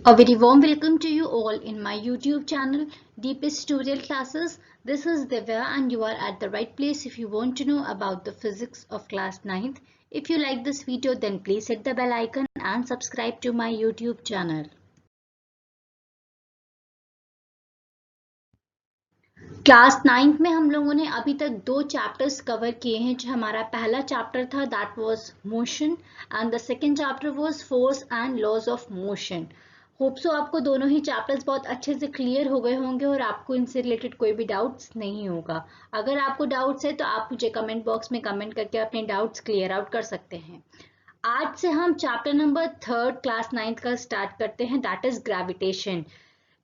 A very warm welcome to you all in my YouTube channel, Deepest Tutorial Classes. This is Divya and you are at the right place if you want to know about the physics of class 9th. If you like this video, then please hit the bell icon and subscribe to my YouTube channel. Class 9th में हम लोगों ने अभी तक दो chapters cover किए हैं. जो हमारा पहला चैप्टर था that was motion and the second chapter was force and laws of motion. Hope so आपको दोनों ही चैप्टर्स बहुत अच्छे से क्लियर हो गए होंगे और आपको इनसे रिलेटेड कोई भी डाउट्स नहीं होगा. अगर आपको डाउट्स है तो आप मुझे कमेंट बॉक्स में कमेंट करके अपने डाउट्स क्लियर आउट कर सकते हैं. आज से हम चैप्टर नंबर 3 क्लास 9th का स्टार्ट करते हैं दैट इज ग्रेविटेशन.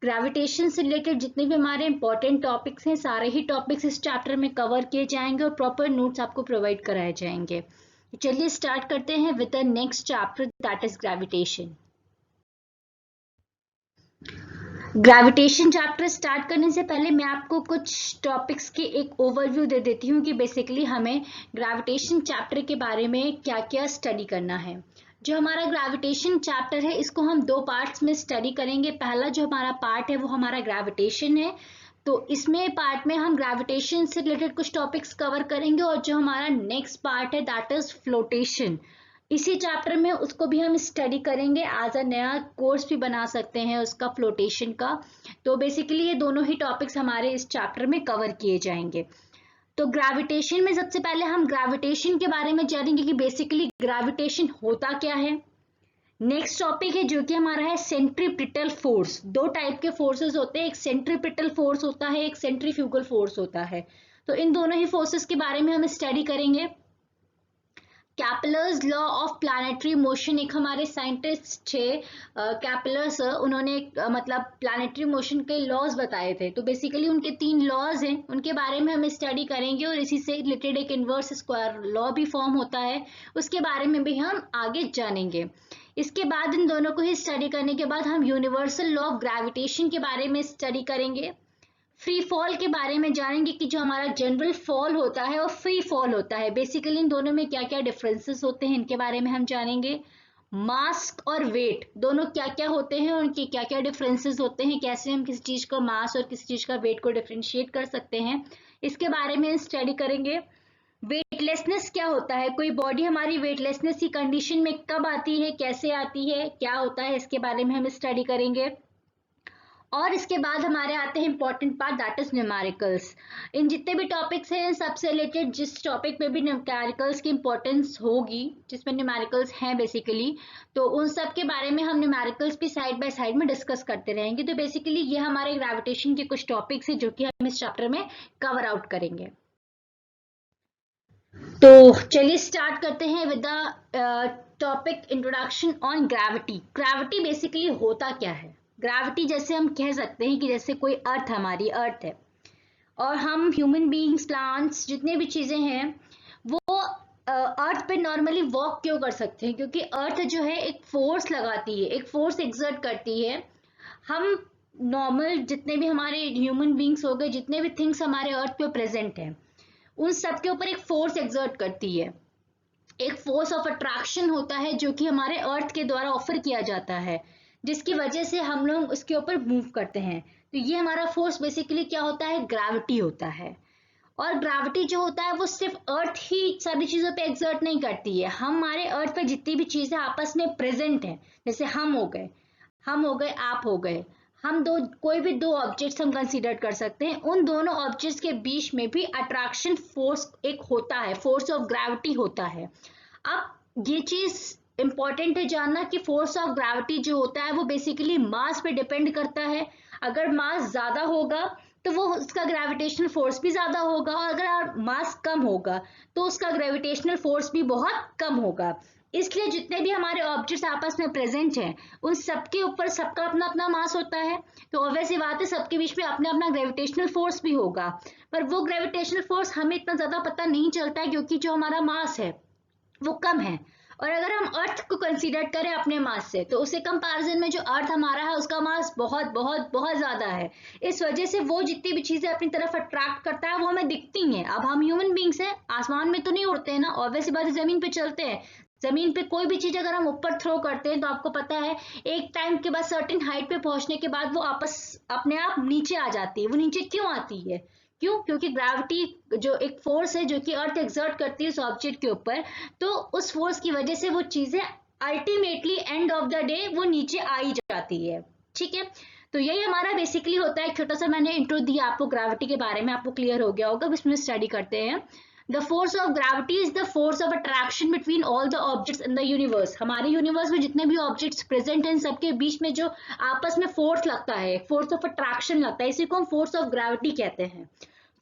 ग्रेविटेशन से रिलेटेड जितने भी हमारे इंपॉर्टेंट टॉपिक्स हैं सारे ही टॉपिक्स इस चैप्टर में कवर किए जाएंगे और प्रॉपर नोट्स आपको प्रोवाइड कराए जाएंगे. चलिए स्टार्ट करते हैं with the next chapter that is gravitation. Gravitation chapter start करने से पहले मैं आपको कुछ टॉपिक्स की एक ओवरव्यू दे देती हूँ कि बेसिकली हमें ग्रेविटेशन चैप्टर के बारे में क्या क्या स्टडी करना है. जो हमारा ग्रेविटेशन चैप्टर है इसको हम दो पार्ट्स में स्टडी करेंगे. पहला जो हमारा पार्ट है वो हमारा ग्रेविटेशन है, तो इसमें पार्ट में हम ग्रेविटेशन से रिलेटेड कुछ टॉपिक्स कवर करेंगे. और जो हमारा नेक्स्ट पार्ट है दैट इज फ्लोटेशन, इसी चैप्टर में उसको भी हम स्टडी करेंगे. एज अ नया कोर्स भी बना सकते हैं उसका, फ्लोटेशन का. तो बेसिकली ये दोनों ही टॉपिक्स हमारे इस चैप्टर में कवर किए जाएंगे. तो ग्रेविटेशन में सबसे पहले हम ग्रेविटेशन के बारे में जानेंगे कि बेसिकली ग्रेविटेशन होता क्या है. नेक्स्ट टॉपिक है जो कि हमारा है सेंट्रीपिटल फोर्स. दो टाइप के फोर्सेस होते हैं, एक सेंट्रीपिटल फोर्स होता है, एक सेंट्रीफ्यूगल फोर्स होता है. तो इन दोनों ही फोर्सेस के बारे में हम स्टडी करेंगे. Kepler's law of planetary motion, एक हमारे साइंटिस्ट थे कैपलर्स, उन्होंने मतलब प्लानिटरी मोशन के लॉज बताए थे. तो बेसिकली उनके 3 लॉज हैं, उनके बारे में हम स्टडी करेंगे और इसी से रिलेटेड एक इनवर्स स्क्वायर लॉ भी फॉर्म होता है, उसके बारे में भी हम आगे जानेंगे. इसके बाद इन दोनों को ही स्टडी करने के बाद हम यूनिवर्सल लॉ ऑफ ग्रेविटेशन के बारे में स्टडी करेंगे. फ्री फॉल के बारे में जानेंगे कि जो हमारा जनरल फॉल होता है और फ्री फॉल होता है, बेसिकली इन दोनों में क्या क्या डिफरेंसेस होते हैं इनके बारे में हम जानेंगे. मास और वेट दोनों क्या क्या होते हैं, उनके क्या क्या डिफरेंसेस होते हैं, कैसे हम किसी चीज का मास और किसी चीज का वेट को डिफरेंशिएट कर सकते हैं, इसके बारे में स्टडी करेंगे. वेटलेसनेस क्या होता है, कोई बॉडी हमारी वेटलेसनेस की कंडीशन में कब आती है, कैसे आती है, क्या होता है, इसके बारे में हम स्टडी करेंगे. और इसके बाद हमारे आते हैं important part that is numericals. इन जितने भी टॉपिक्स हैं सबसे रिलेटेड जिस टॉपिक पे भी न्यूमेरिकल्स की इंपॉर्टेंस होगी, जिसमें न्यूमेरिकल्स हैं बेसिकली, तो उन सब के बारे में हम न्यूमेरिकल्स भी साइड बाय साइड में डिस्कस करते रहेंगे. तो बेसिकली ये हमारे ग्रेविटेशन के कुछ टॉपिक्स हैं जो कि हम इस चैप्टर में कवर आउट करेंगे. तो चलिए स्टार्ट करते हैं with the topic introduction on gravity. Gravity basically होता क्या है. ग्रेविटी जैसे हम कह सकते हैं कि जैसे कोई अर्थ, हमारी अर्थ है और हम ह्यूमन बीइंग्स, प्लांट्स, जितने भी चीजें हैं वो अर्थ पे नॉर्मली वॉक क्यों कर सकते हैं, क्योंकि अर्थ जो है एक फोर्स लगाती है, एक फोर्स एक्सर्ट करती है. हम नॉर्मल जितने भी हमारे ह्यूमन बीइंग्स हो गए, जितने भी थिंग्स हमारे अर्थ पे प्रेजेंट हैं, उन सब के ऊपर एक फोर्स एक्सर्ट करती है. एक फोर्स ऑफ अट्रैक्शन होता है जो कि हमारे अर्थ के द्वारा ऑफर किया जाता है, जिसकी वजह से हम लोग उसके ऊपर मूव करते हैं. तो ये हमारा फोर्स बेसिकली क्या होता है, ग्रेविटी होता है. और ग्रेविटी जो होता है वो सिर्फ अर्थ ही सभी चीजों पे एक्सर्ट नहीं करती है. हमारे अर्थ पे जितनी भी चीजें आपस में प्रेजेंट हैं, जैसे हम हो गए, आप हो गए, हम दो, कोई भी दो ऑब्जेक्ट्स हम कंसीडर कर सकते हैं. उन दोनों ऑब्जेक्ट्स के बीच में भी अट्रैक्शन फोर्स एक होता है, फोर्स ऑफ ग्रेविटी होता है. अब ये चीज इंपॉर्टेंट है जानना कि फोर्स ऑफ ग्रेविटी जो होता है वो बेसिकली मास पे डिपेंड करता है. अगर मास ज्यादा होगा तो वो उसका ग्रेविटेशनल फोर्स भी ज्यादा होगा, और अगर मास कम होगा तो उसका ग्रेविटेशनल फोर्स भी बहुत कम होगा. इसलिए जितने भी हमारे ऑब्जेक्ट्स आपस में प्रेजेंट हैं उन सबके ऊपर सबका अपना अपना मास होता है. तो ऑब्वियस सी बात है सबके बीच में अपना अपना ग्रेविटेशनल फोर्स भी होगा, पर वो ग्रेविटेशनल फोर्स हमें इतना ज्यादा पता नहीं चलता है क्योंकि जो हमारा मास है वो कम है. और अगर हम अर्थ को कंसीडर करें अपने मास से, तो उसे कंपैरिजन में जो अर्थ हमारा है उसका मास बहुत बहुत बहुत ज्यादा है. इस वजह से वो जितनी भी चीजें अपनी तरफ अट्रैक्ट करता है वो हमें दिखती हैं. अब हम ह्यूमन बींग्स हैं, आसमान में तो नहीं उड़ते हैं ना, ऑब्वियस बात है जमीन पे चलते हैं. जमीन पे कोई भी चीज अगर हम ऊपर थ्रो करते हैं तो आपको पता है एक टाइम के बाद सर्टेन हाइट पे पहुंचने के बाद वो आपस अपने आप नीचे आ जाती है। वो नीचे क्यों आती है? क्यों? क्योंकि ग्रेविटी जो एक फोर्स है जो कि अर्थ एक्सर्ट करती है उस ऑब्जेक्ट के ऊपर, तो उस फोर्स की वजह से वो चीजें ultimately end of the day वो नीचे आ ही जाती है। ठीक है, तो यही हमारा बेसिकली होता है। छोटा सा मैंने इंट्रो दिया आपको ग्रेविटी के बारे में, आपको क्लियर हो गया होगा। अब इसमें स्टडी करते हैं। The force of gravity is the force of attraction between all the objects in the universe. हमारे यूनिवर्स में जितने भी ऑब्जेक्ट्स प्रेजेंट हैं सबके बीच में जो आपस में फोर्स लगता है, फोर्स ऑफ अट्रैक्शन लगता है, इसी को हम फोर्स ऑफ ग्रेविटी कहते हैं।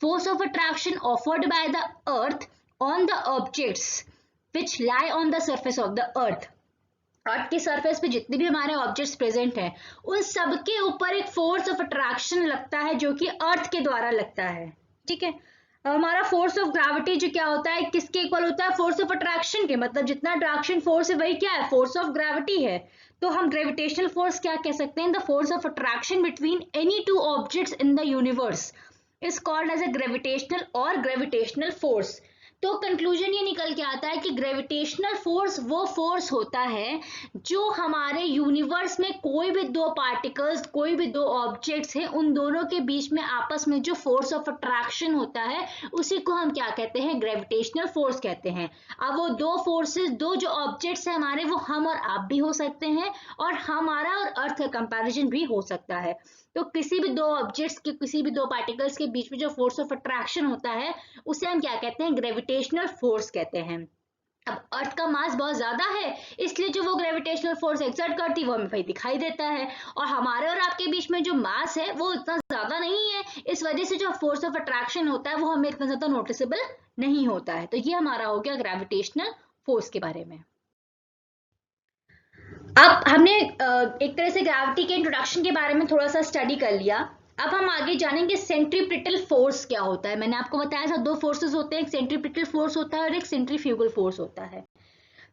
Force of attraction offered by the earth on the objects which lie on the surface of the earth. Earth के सरफेस पे जितने भी हमारे ऑब्जेक्ट्स प्रेजेंट हैं उन सबके ऊपर एक फोर्स ऑफ अट्रैक्शन लगता है जो कि अर्थ के द्वारा लगता है। ठीक है, हमारा फोर्स ऑफ ग्रेविटी जो क्या होता है, किसके इक्वल होता है? फोर्स ऑफ अट्रैक्शन के। मतलब जितना अट्रैक्शन फोर्स है वही क्या है? फोर्स ऑफ ग्रेविटी है। तो हम ग्रेविटेशनल फोर्स क्या कह सकते हैं? The force of attraction between any two objects in the universe is called as a gravitational और ग्रेविटेशनल फोर्स। तो कंक्लूजन ये निकल के आता है कि ग्रेविटेशनल फोर्स वो फोर्स होता है जो हमारे यूनिवर्स में कोई भी दो पार्टिकल्स, कोई भी दो ऑब्जेक्ट्स हैं, उन दोनों के बीच में आपस में जो फोर्स ऑफ अट्रैक्शन होता है उसी को हम क्या कहते हैं? ग्रेविटेशनल फोर्स कहते हैं। अब वो दो फोर्सेस, दो जो ऑब्जेक्ट्स हैं हमारे, वो हम और आप भी हो सकते हैं और हमारा और अर्थ का कंपैरिजन भी हो सकता है। तो किसी भी दो ऑब्जेक्ट्स के, किसी भी दो पार्टिकल्स के बीच में जो फोर्स ऑफ अट्रैक्शन होता है उसे हम क्या कहते हैं? ग्रेविटेशनल फोर्स कहते हैं। अब अर्थ का मास बहुत ज्यादा है इसलिए जो वो ग्रेविटेशनल फोर्स एक्सर्ट करती है वो हमें भाई दिखाई देता है, और हमारे और आपके बीच में जो मास है वो इतना ज्यादा नहीं है, इस वजह से जो फोर्स ऑफ अट्रैक्शन होता है वो हमें इतना ज्यादा नोटिसेबल नहीं होता है। तो ये हमारा हो गया ग्रेविटेशनल फोर्स के बारे में। अब हमने एक तरह से ग्रेविटी के इंट्रोडक्शन के बारे में थोड़ा सा स्टडी कर लिया। अब हम आगे जानेंगे सेंट्रीपिटल फोर्स क्या होता है। मैंने आपको बताया था दो फोर्सेस होते हैं, एक सेंट्रीपिटल फोर्स होता है और एक सेंट्रीफ्यूगल फोर्स होता है।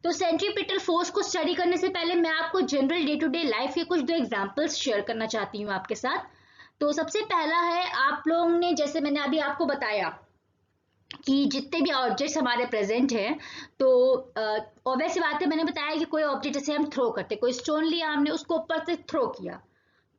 तो सेंट्रीपिटल फोर्स को स्टडी करने से पहले मैं आपको general day to day life के कुछ दो एग्जांपल्स शेयर करना चाहती हूँ आपके साथ। तो सबसे पहला है, आप लोगों ने, जैसे मैंने अभी आपको बताया कि जितने भी ऑब्जेक्ट्स हमारे प्रेजेंट हैं, तो ऑब्वियस बात है, मैंने बताया कि कोई ऑब्जेक्ट जैसे हम थ्रो करते, कोई स्टोन लिया हमने, उसको ऊपर से थ्रो किया।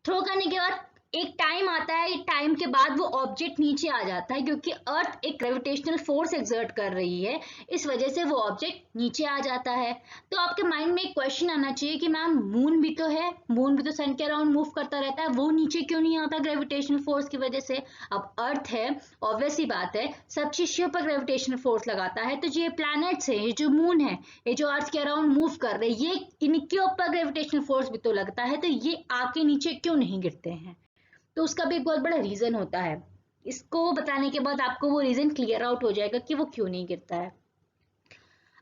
थ्रो करने के बाद एक टाइम आता है, एक टाइम के बाद वो ऑब्जेक्ट नीचे आ जाता है क्योंकि अर्थ एक ग्रेविटेशनल फोर्स एक्सर्ट कर रही है, इस वजह से वो ऑब्जेक्ट नीचे आ जाता है। तो आपके माइंड में एक क्वेश्चन आना चाहिए कि मैम मून भी तो है, मून भी तो सन के अराउंड मूव करता रहता है, वो नीचे क्यों नहीं आता ग्रेविटेशनल फोर्स की वजह से? अब अर्थ है, ऑब्वियस ही बात है, सब चीजों पर ग्रेविटेशनल फोर्स लगाता है, तो ये प्लैनेट्स है, ये जो मून है, ये जो अर्थ के अराउंड मूव कर रहे हैं, ये इनके ऊपर ग्रेविटेशनल फोर्स भी तो लगता है, तो ये आके नीचे क्यों नहीं गिरते हैं? तो उसका भी एक बहुत बड़ा रीजन होता है। इसको बताने के बाद आपको वो रीजन क्लियर आउट हो जाएगा कि वो क्यों नहीं गिरता है।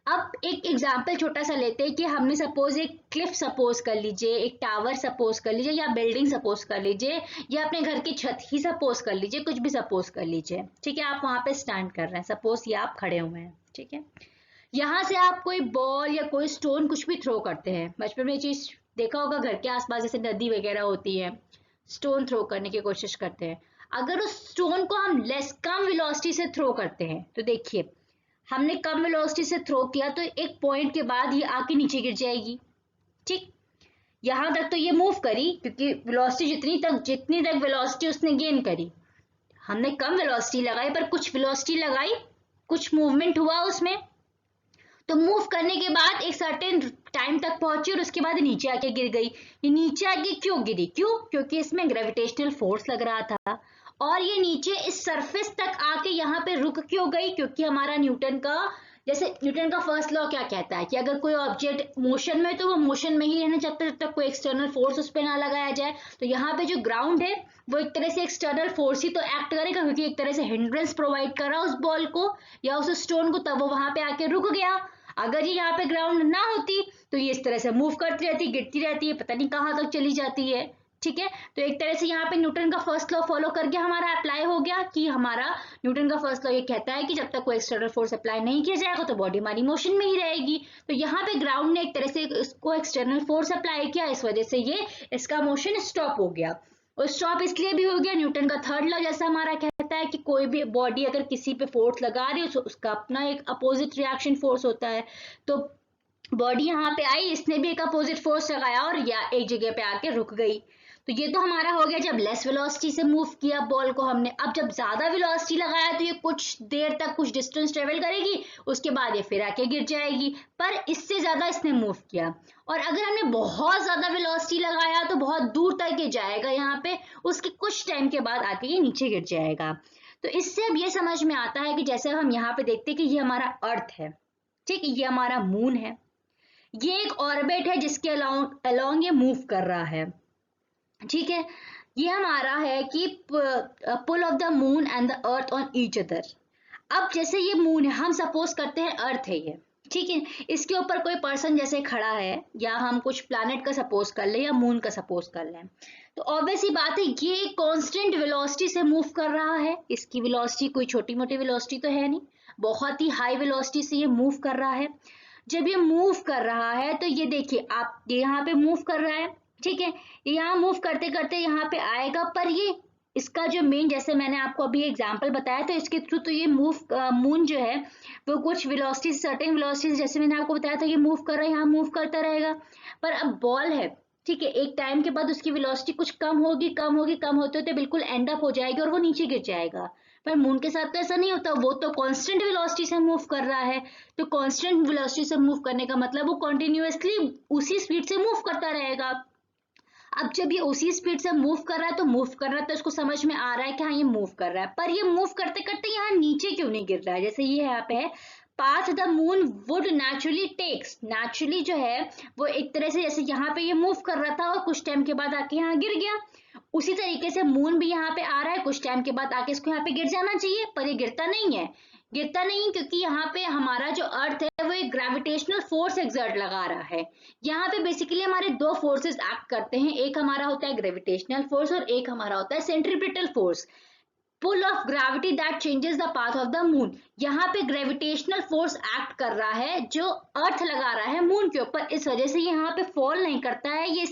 अब एक एग्जाम्पल छोटा सा लेते हैं कि हमने सपोज एक क्लिफ सपोज कर लीजिए, एक टावर सपोज कर लीजिए, या बिल्डिंग सपोज कर लीजिए, या अपने घर की छत ही सपोज कर लीजिए, कुछ भी सपोज कर लीजिए। ठीक है, आप वहां पे स्टैंड कर रहे हैं, सपोज ये आप खड़े हुए हैं। ठीक है, यहाँ से आप कोई बॉल या कोई स्टोन कुछ भी थ्रो करते हैं। बचपन में ये चीज देखा होगा, घर के आसपास जैसे नदी वगैरह होती है, स्टोन थ्रो करने की कोशिश करते हैं। अगर उस स्टोन को हम कम वेलोसिटी से थ्रो करते हैं, तो देखिए हमने कम वेलोसिटी से थ्रो किया तो एक पॉइंट के बाद ये आके नीचे गिर जाएगी। ठीक, यहां तक तो ये मूव करी क्योंकि वेलोसिटी जितनी तक वेलोसिटी उसने गेन करी, हमने कम वेलोसिटी लगाई पर कुछ वेलोसिटी लगाई, कुछ मूवमेंट हुआ उसमें। तो मूव करने के बाद एक सर्टेन टाइम तक पहुंची और उसके बाद नीचे आके गिर गई। ये नीचे आके क्यों गिरी? क्यों? क्योंकि इसमें ग्रेविटेशनल फोर्स लग रहा था। और ये नीचे इस सरफेस तक आके यहाँ पे रुक क्यों गई? क्योंकि हमारा न्यूटन का, जैसे न्यूटन का फर्स्ट लॉ क्या कहता है कि अगर कोई ऑब्जेक्ट मोशन में तो वो मोशन में ही रहना चाहता है जब तक कोई एक्सटर्नल फोर्स उस पर ना लगाया जाए। तो यहाँ पे जो ग्राउंड है वो एक तरह से एक्सटर्नल फोर्स ही तो एक्ट करेगा, क्योंकि एक तरह से हिंड्रेंस प्रोवाइड कर रहा उस बॉल को या उस स्टोन को, तब वो वहां पे आके रुक गया। अगर ये यहाँ पे ग्राउंड ना होती तो ये इस तरह से मूव करती रहती, गिरती रहती है, पता नहीं कहाँ तक चली जाती है। ठीक है, तो एक तरह से यहाँ पे न्यूटन का फर्स्ट लॉ फॉलो करके हमारा अप्लाई हो गया कि हमारा न्यूटन का फर्स्ट लॉ ये कहता है कि जब तक कोई एक्सटर्नल फोर्स अप्लाई नहीं किया जाएगा तो बॉडी हमारी मोशन में ही रहेगी। तो यहाँ पे ग्राउंड ने एक तरह से इसको एक्सटर्नल फोर्स अप्लाई किया, इस वजह से ये इसका मोशन स्टॉप हो गया। और स्टॉप इसलिए भी हो गया, न्यूटन का थर्ड लॉ जैसा हमारा कहता है कि कोई भी बॉडी अगर किसी पे फोर्स लगा रही है तो उसका अपना एक अपोजिट रिएक्शन फोर्स होता है। तो बॉडी यहाँ पे आई, इसने भी एक अपोजिट फोर्स लगाया और या एक जगह पे आके रुक गई। तो ये तो हमारा हो गया जब लेस वेलोसिटी से मूव किया बॉल को हमने। अब जब ज्यादा वेलोसिटी लगाया तो ये कुछ देर तक कुछ डिस्टेंस ट्रेवल करेगी, उसके बाद ये फिर आके गिर जाएगी, पर इससे ज्यादा इसने मूव किया। और अगर हमने बहुत ज्यादा वेलोसिटी लगाया तो बहुत दूर तक ये जाएगा यहाँ पे, उसके कुछ टाइम के बाद आके ये नीचे गिर जाएगा। तो इससे अब ये समझ में आता है कि जैसे हम यहाँ पे देखते हैं कि ये हमारा अर्थ है, ठीक है, ये हमारा मून है, ये एक ऑर्बिट है जिसके अलोंग ये मूव कर रहा है, ठीक है। ये हमारा है कि pull of the moon and the earth on each other. अब जैसे ये मून है, हम सपोज करते हैं अर्थ है ये, ठीक है, इसके ऊपर कोई पर्सन जैसे खड़ा है, या हम कुछ प्लैनेट का सपोज कर लें या मून का सपोज कर लें, तो ऑब्वियस ही बात है ये कांस्टेंट वेलोसिटी से मूव कर रहा है। इसकी वेलोसिटी कोई छोटी मोटी वेलोसिटी तो है नहीं, बहुत ही हाई वेलोसिटी से ये मूव कर रहा है। जब ये मूव कर रहा है तो ये देखिए आप, ये यहाँ पे मूव कर रहा है, ठीक है, यहाँ मूव करते करते यहाँ पे आएगा, पर ये इसका जो मेन, जैसे मैंने आपको अभी एग्जांपल बताया, तो इसके थ्रू तो ये मून जो है वो कुछ वेलोसिटी, सर्टेन वेलोसिटी, जैसे मैंने आपको बताया था, ये मूव कर रहा है, यहाँ मूव करता रहेगा। पर अब बॉल है, ठीक है, एक टाइम के बाद उसकी वेलोसिटी कुछ कम होगी, कम होगी, कम होते होते बिल्कुल एंड अप हो जाएगी और वो नीचे गिर जाएगा। पर मून के साथ तो ऐसा नहीं होता, वो तो कांस्टेंट वेलोसिटी से मूव कर रहा है। तो कांस्टेंट वेलोसिटी से मूव करने का मतलब वो कंटिन्यूअसली उसी स्पीड से मूव करता रहेगा। अब जब ये उसी स्पीड से मूव कर रहा है तो मूव कर रहा है तो इसको समझ में आ रहा है कि हाँ ये मूव कर रहा है, पर ये मूव करते करते यहाँ नीचे क्यों नहीं गिर रहा है। जैसे ये यहाँ पे है, path the moon would naturally takes, naturally जो है वो एक तरह से, जैसे यहाँ पे ये मूव कर रहा था और कुछ टाइम के बाद आके यहाँ गिर गया, उसी तरीके से मून भी यहाँ पे आ रहा है, कुछ टाइम के बाद आके इसको यहाँ पे गिर जाना चाहिए, पर ये गिरता नहीं है। गिरता नहीं क्योंकि यहाँ पे हमारा जो अर्थ है वो एक ग्रेविटेशनल फोर्स एक्सर्ट लगा रहा है। यहाँ पे बेसिकली हमारे दो फोर्सेस एक्ट करते हैं, एक हमारा होता है ग्रेविटेशनल फोर्स और एक हमारा होता है centripetal force. Pull of gravity that changes the path of the moon, यहाँ पे ग्रेविटेशनल फोर्स एक्ट कर रहा है जो अर्थ लगा रहा है मून के ऊपर, इस वजह से यहाँ पे फॉल नहीं करता है, ये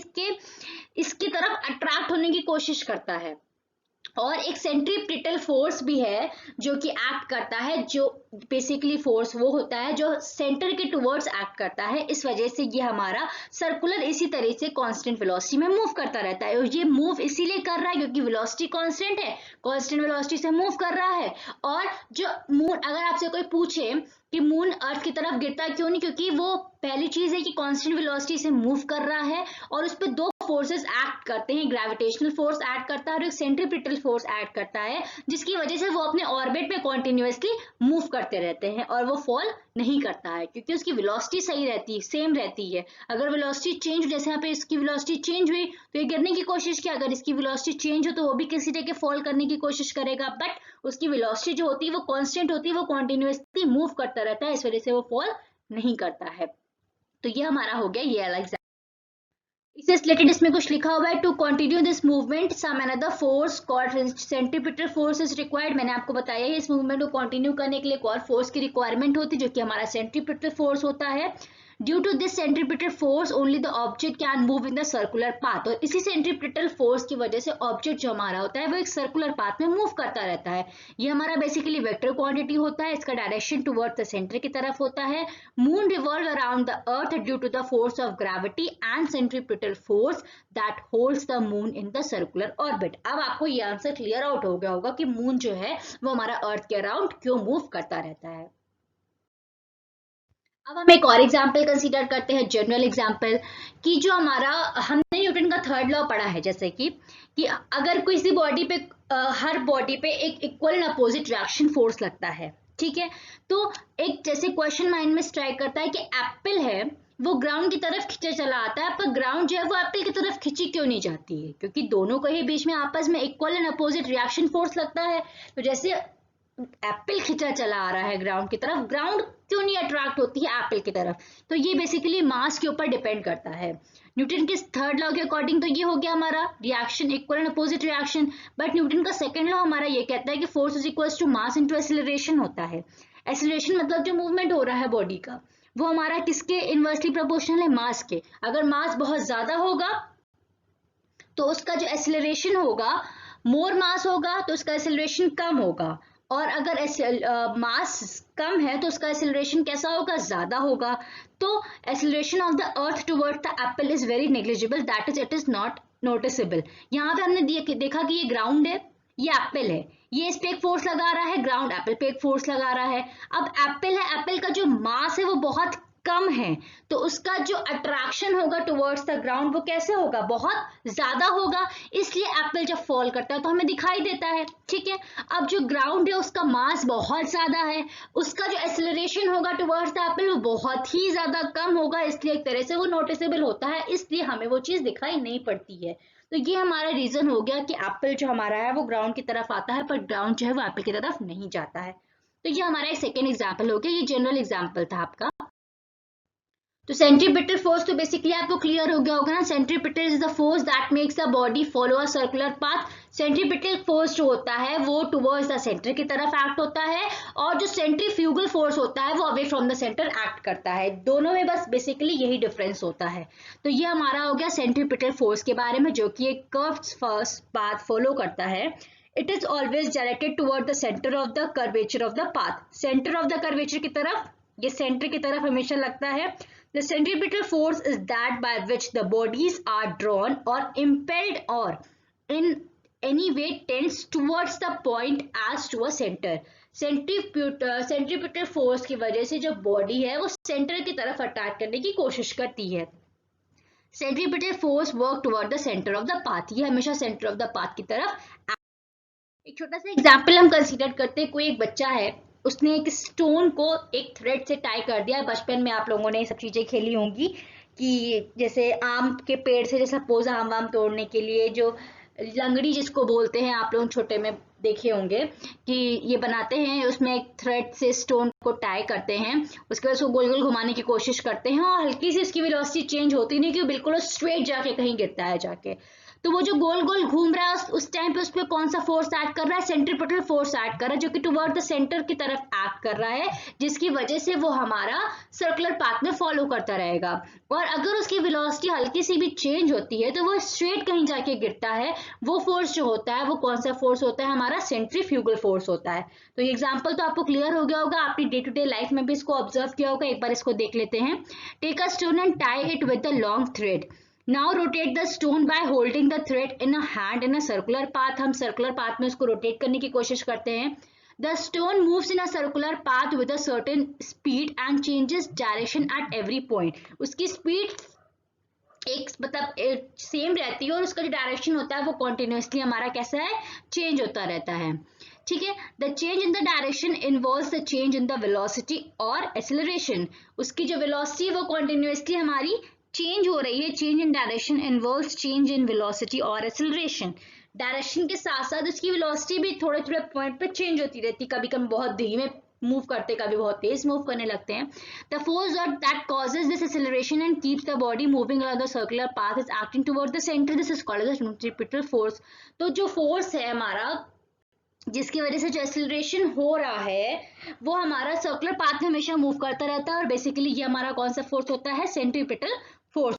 इसकी तरफ अट्रैक्ट होने की कोशिश करता है। और एक सेंट्रीपिटल फोर्स भी है जो कि एक्ट करता है, जो बेसिकली फोर्स वो होता है जो सेंटर के टुवर्ड्स एक्ट करता है, इस वजह से ये हमारा सर्कुलर इसी तरह से कांस्टेंट वेलोसिटी में मूव करता रहता है। और ये मूव इसीलिए कर रहा है क्योंकि वेलोसिटी कांस्टेंट है, कांस्टेंट वेलोसिटी से मूव कर रहा है। और जो मून, अगर आपसे कोई पूछे कि मून अर्थ की तरफ गिरता क्यों नहीं, क्योंकि वो पहली चीज है कि कांस्टेंट वेलोसिटी से मूव कर रहा है और उस पर दो फोर्सेस एक्ट करते हैं, ग्रेविटेशनल फोर्स एक्ट करता है और एक सेंट्रीपिटल फोर्स एक्ट करता है, जिसकी वजह से वो अपने ऑर्बिट में कॉन्टिन्यूअसली मूव करते रहते हैं और वो फॉल नहीं करता है क्योंकि उसकी वेलोसिटी सही रहती है, सेम रहती है। अगर वेलोसिटी चेंज, जैसे यहाँ पे इसकी वेलोसिटी चेंज हुई तो ये गिरने की कोशिश की, अगर इसकी वेलोसिटी चेंज हो तो वो भी किसी तरह के फॉल करने की कोशिश करेगा, बट उसकी वेलोसिटी जो होती है वो कांस्टेंट होती है, वो कॉन्टिन्यूअसली मूव करता रहता है, इस वजह से वो फॉल नहीं करता है। तो ये हमारा हो गया ये अलग। इससे रिलेटेड इसमें कुछ लिखा हुआ है, to continue this movement some another force called centripetal force is required. मैंने आपको बताया है इस मूवमेंट को कंटिन्यू करने के लिए एक और फोर्स की रिक्वायरमेंट होती है जो कि हमारा सेंट्रीपिटल फोर्स होता है। Due to this centripetal force only the object can move in the circular path, और इसी सेंट्रीपिटल फोर्स की वजह से ऑब्जेक्ट जो हमारा होता है वो एक सर्कुलर पाथ में मूव करता रहता है। ये हमारा बेसिकली वेक्टर क्वांटिटी होता है, इसका डायरेक्शन टुवर्ड द सेंटर की तरफ होता है। Moon revolve around the earth due to the force of gravity and centripetal force that holds the moon in the circular orbit. अब आपको ये आंसर क्लियर आउट हो गया होगा कि मून जो है वो हमारा अर्थ के अराउंड क्यों मूव करता रहता है। अब हम एक और एग्जाम्पल कंसीडर करते हैं, जनरल एग्जाम्पल, कि जो हमारा, हमने न्यूटन का थर्ड लॉ पढ़ा है, जैसे कि अगर किसी बॉडी पे हर बॉडी पे एक equal and opposite reaction force लगता है, ठीक है, तो एक जैसे क्वेश्चन माइंड में स्ट्राइक करता है कि एप्पल है वो ग्राउंड की तरफ खींचा चला आता है, पर ग्राउंड जो है वो एप्पल की तरफ खींची क्यों नहीं जाती है, क्योंकि दोनों को ही बीच में आपस में equal and opposite reaction force लगता है। तो जैसे एप्पल खींचा चला आ रहा है ग्राउंड की तरफ, ग्राउंड क्यों नहीं अट्रैक्ट होती है एप्पल की तरफ, तो ये बेसिकली मास के ऊपर डिपेंड करता है। न्यूटन के थर्ड लॉ के अकॉर्डिंग तो ये हो गया हमारा reaction, equal and opposite reaction. But Newton का सेकंड लॉ हमारा ये कहता है कि force is equal to mass into acceleration होता है। एक्सीलरेशन मतलब जो मूवमेंट हो रहा है बॉडी का वो हमारा किसके इनवर्सली प्रोपोर्शनल है, मास के। अगर मास बहुत ज्यादा होगा तो उसका जो एक्सीलरेशन होगा, मोर मास होगा तो उसका एक्सीलरेशन कम होगा, और अगर मास कम है तो उसका एक्सेलरेशन कैसा होगा, ज्यादा होगा। तो acceleration of the earth towards the Apple is very negligible, that is it is not noticeable. यहाँ पे हमने देखा कि ये ग्राउंड है, ये एप्पल है, ये इस पे एक फोर्स लगा रहा है, ग्राउंड एप्पल पे एक फोर्स लगा रहा है। अब एप्पल है, एप्पल का जो मास है वो बहुत कम है, तो उसका जो अट्रैक्शन होगा टुवर्ड्स द ग्राउंड वो कैसे होगा, बहुत ज्यादा होगा। इसलिए एप्पल जब फॉल करता है तो हमें दिखाई देता है, ठीक है। अब जो ग्राउंड है उसका मास बहुत ज्यादा है, उसका जो एक्सेलरेशन होगा टुवर्ड्स द एप्पल वो बहुत ही ज्यादा कम होगा, इसलिए एक तरह से वो नोटिसेबल होता है, इसलिए हमें वो चीज दिखाई नहीं पड़ती है। तो ये हमारा रीजन हो गया कि एप्पल जो हमारा है वो ग्राउंड की तरफ आता है, पर ग्राउंड जो है वो एप्पल की तरफ नहीं जाता है। तो ये हमारा एक सेकेंड एग्जाम्पल हो गया, ये जनरल एग्जाम्पल था आपका। तो सेंट्रीपिटल फोर्स तो बेसिकली आपको क्लियर हो गया होगा ना, centripetal is the force that makes the body follow a circular path. Centripetal force जो होता है वो टुवर्ड्स द सेंटर की तरफ एक्ट होता है, और जो सेंट्रीफ्यूगल फोर्स होता है वो away from the centre act करता है। दोनों में बस बेसिकली यही डिफरेंस होता है। तो ये हमारा हो गया सेंट्रीपिटल फोर्स के बारे में, जो कि एक कर्व्ड फर्स्ट पाथ फॉलो करता है। It is always directed toward the centre of the curvature of the path, centre of the curvature की तरफ, ये सेंटर की तरफ हमेशा लगता है। The centripetal force is that by which the bodies are drawn or impelled or in any way tends towards the point as to a center. Centripetal force की वजह से जो बॉडी है वो सेंटर की तरफ अटैक करने की कोशिश करती है। Centripetal force work toward the centre of the path, ये हमेशा सेंटर ऑफ द पाथ की तरफ। एक छोटा सा एग्जाम्पल हम कंसीडर करते हैं, कोई एक बच्चा है, उसने एक स्टोन को एक थ्रेड से टाई कर दिया। बचपन में आप लोगों ने ये सब चीजें खेली होंगी कि जैसे आम के पेड़ से, जैसे सपोज आम वाम तोड़ने के लिए जो लंगड़ी जिसको बोलते हैं, आप लोग छोटे में देखे होंगे कि ये बनाते हैं, उसमें एक थ्रेड से स्टोन को टाई करते हैं, उसके बाद उसको गोल गोल घुमाने की कोशिश करते हैं और हल्की सी उसकी वेलोसिटी चेंज होती नहीं कि बिल्कुल स्ट्रेट जाके कहीं गिरता है जाके। तो वो जो गोल गोल घूम रहा है उस टाइम पे उस पर कौन सा फोर्स एक्ट कर रहा है, सेंट्रीपिटल फोर्स एक्ट कर रहा है, जो कि टुवर्ड द सेंटर की तरफ एक्ट कर रहा है, जिसकी वजह से वो हमारा सर्कुलर पाथ में फॉलो करता रहेगा। और अगर उसकी वेलोसिटी हल्की सी भी चेंज होती है तो वो स्ट्रेट कहीं जाके गिरता है। वो फोर्स जो होता है वो कौन सा फोर्स होता है, हमारा सेंट्रीफ्यूगल फोर्स होता है। तो ये एग्जाम्पल तो आपको क्लियर हो गया होगा, आपने डे टू डे लाइफ में भी इसको ऑब्जर्व किया होगा। एक बार इसको देख लेते हैं। Take a stone and tie it with the long thread. Now rotate the stone by holding the thread in a hand in a circular path। हम circular path में उसको rotate करने की कोशिश करते हैं। The stone moves in a circular path with a certain speed and changes direction at every point। उसकी speed एक मतलब सेम रहती है और उसका जो डायरेक्शन होता है वो कॉन्टिन्यूसली हमारा कैसा है, चेंज होता रहता है, ठीक है। The change in the direction involves the change in the velocity और एक्सेलरेशन। उसकी जो वेलोसिटी वो कॉन्टिन्यूसली हमारी चेंज हो रही है। Change in direction involves change in velocity और एक्सेलरेशन। डायरेक्शन के साथ साथ उसकी वेलोसिटी भी थोड़े थोड़े पॉइंट पे चेंज होती रहती है, कभी कभी बहुत धीमे मूव करते, कभी बहुत तेज मूव करने लगते हैं। The force that causes this acceleration and keeps the body moving around the circular path is acting toward the centre, this is called as centripetal force. तो जो फोर्स है हमारा, जिसकी वजह से जो एक्सेलरेशन हो रहा है वो हमारा सर्कुलर पाथ में हमेशा मूव करता रहता है, और बेसिकली ये हमारा कौन सा फोर्स होता है, centripetal force.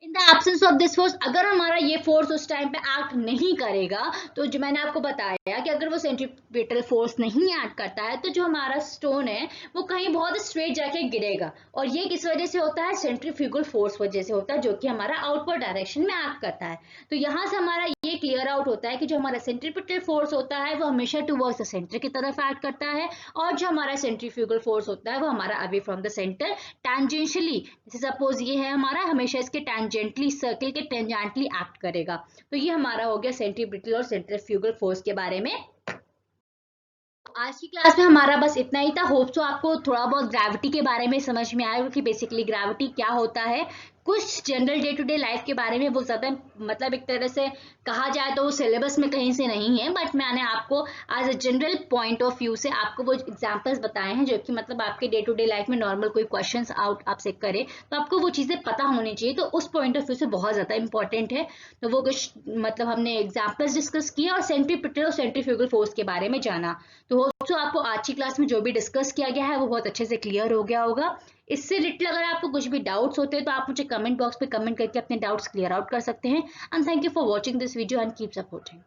In the absence of this force, अगर हमारा ये फोर्स उस टाइम पे एक्ट नहीं करेगा, तो जो मैंने आपको बताया कि अगर वो सेंट्रीपिटल फोर्स नहीं एक्ट करता है तो जो हमारा स्टोन है वो कहीं बहुत स्ट्रेट जाके गिरेगा। और ये किस वजह से होता है, सेंट्रीफ्यूगल फोर्स वजह से होता है, जो कि हमारा आउटवर्ड डायरेक्शन में एक्ट करता है। तो यहाँ से हमारा ये क्लियर आउट होता है कि जो हमारा सेंट्रीपिटल फोर्स होता है वो हमेशा टुवर्ड्स द सेंटर की तरफ एक्ट करता है, और जो हमारा सेंट्रीफ्यूगल फोर्स होता है वो हमारा away from the centre tangentially, जैसे सपोज ये है हमारा, हमेशा इसके टेंजेंटली, सर्किल के टेंजेंटली एक्ट करेगा। तो ये हमारा हो गया सेंट्रीपिटल और सेंट्रीफ्यूगल फोर्स के बारे में। आज की क्लास में हमारा बस इतना ही था। होप सो आपको थोड़ा बहुत ग्रेविटी के बारे में समझ में आएगा कि बेसिकली ग्रेविटी क्या होता है। कुछ general day to day life के बारे में वो ज़्यादा मतलब एक तरह से कहा जाए तो वो सिलेबस में कहीं से नहीं है, बट मैंने आपको as a general point of view से आपको वो एग्जांपल्स बताए हैं जो कि मतलब आपके डे टू डे लाइफ में नॉर्मल कोई क्वेश्चंस आउट आपसे करे तो आपको वो चीज़ें पता होनी चाहिए। तो उस पॉइंट ऑफ व्यू से बहुत ज़्यादा इंपॉर्टेंट है। तो वो कुछ मतलब हमने एग्जाम्पल्स डिस्कस किए और सेंट्रीपिटल और सेंट्रीफ्यूगल फोर्स के बारे में जाना। तो होप सो आपको आज की क्लास में जो भी डिस्कस किया गया है वो बहुत अच्छे से क्लियर हो गया होगा। इससे रिलेटेड अगर आपको कुछ भी डाउट्स होते हैं तो आप मुझे कमेंट बॉक्स पे कमेंट करके अपने डाउट्स क्लियर आउट कर सकते हैं। And thank you for watching this video and keep supporting.